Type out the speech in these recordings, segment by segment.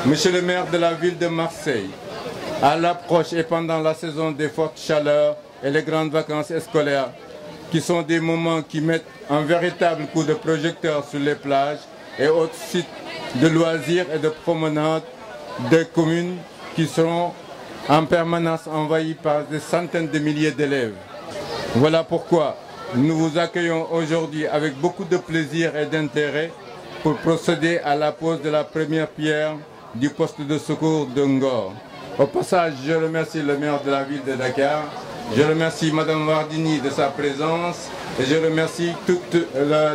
Monsieur le maire de la ville de Marseille, à l'approche et pendant la saison des fortes chaleurs et les grandes vacances scolaires, qui sont des moments qui mettent un véritable coup de projecteur sur les plages et autres sites de loisirs et de promenades des communes qui seront en permanence envahis par des centaines de milliers d'élèves. Voilà pourquoi nous vous accueillons aujourd'hui avec beaucoup de plaisir et d'intérêt pour procéder à la pose de la première pierre du poste de secours de Ngor. Au passage, je remercie le maire de la ville de Dakar, je remercie Madame Wardini de sa présence et je remercie toute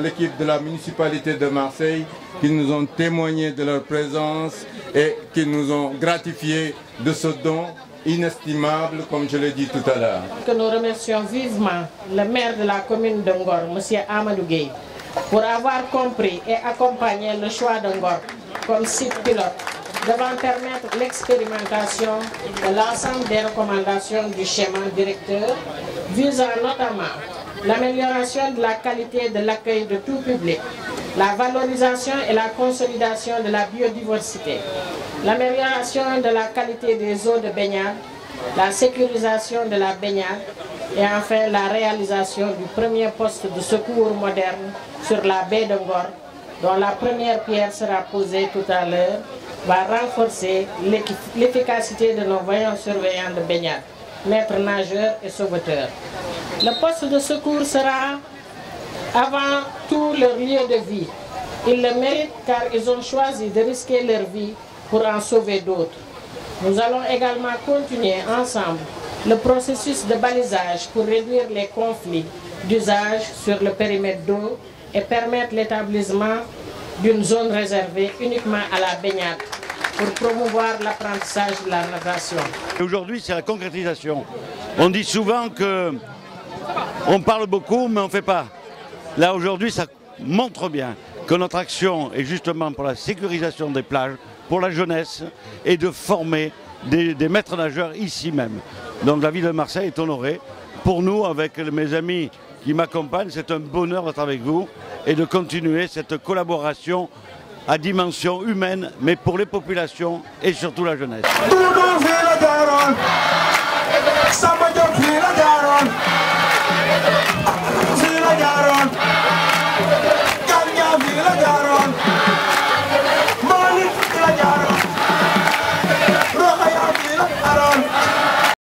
l'équipe de la municipalité de Marseille qui nous ont témoigné de leur présence et qui nous ont gratifié de ce don inestimable, comme je l'ai dit tout à l'heure. Que nous remercions vivement le maire de la commune de Ngor, M. Amadou Gueye, pour avoir compris et accompagné le choix de Ngor comme site pilote, devant permettre l'expérimentation de l'ensemble des recommandations du schéma directeur, visant notamment l'amélioration de la qualité de l'accueil de tout public, la valorisation et la consolidation de la biodiversité, l'amélioration de la qualité des eaux de baignade, la sécurisation de la baignade et enfin la réalisation du premier poste de secours moderne sur la baie de Ngor, dont la première pierre sera posée tout à l'heure, va renforcer l'efficacité de nos voyants surveillants de baignade, maîtres nageurs et sauveteurs. Le poste de secours sera avant tout leur lieu de vie. Ils le méritent car ils ont choisi de risquer leur vie pour en sauver d'autres. Nous allons également continuer ensemble le processus de balisage pour réduire les conflits d'usage sur le périmètre d'eau et permettre l'établissement d'une zone réservée uniquement à la baignade pour promouvoir l'apprentissage de la natation. Aujourd'hui, c'est la concrétisation. On dit souvent qu'on parle beaucoup, mais on ne fait pas. Là, aujourd'hui, ça montre bien que notre action est justement pour la sécurisation des plages, pour la jeunesse, et de former des maîtres nageurs ici même. Donc la ville de Marseille est honorée. Pour nous, avec mes amis qui m'accompagnent, c'est un bonheur d'être avec vous et de continuer cette collaboration à dimension humaine, mais pour les populations et surtout la jeunesse.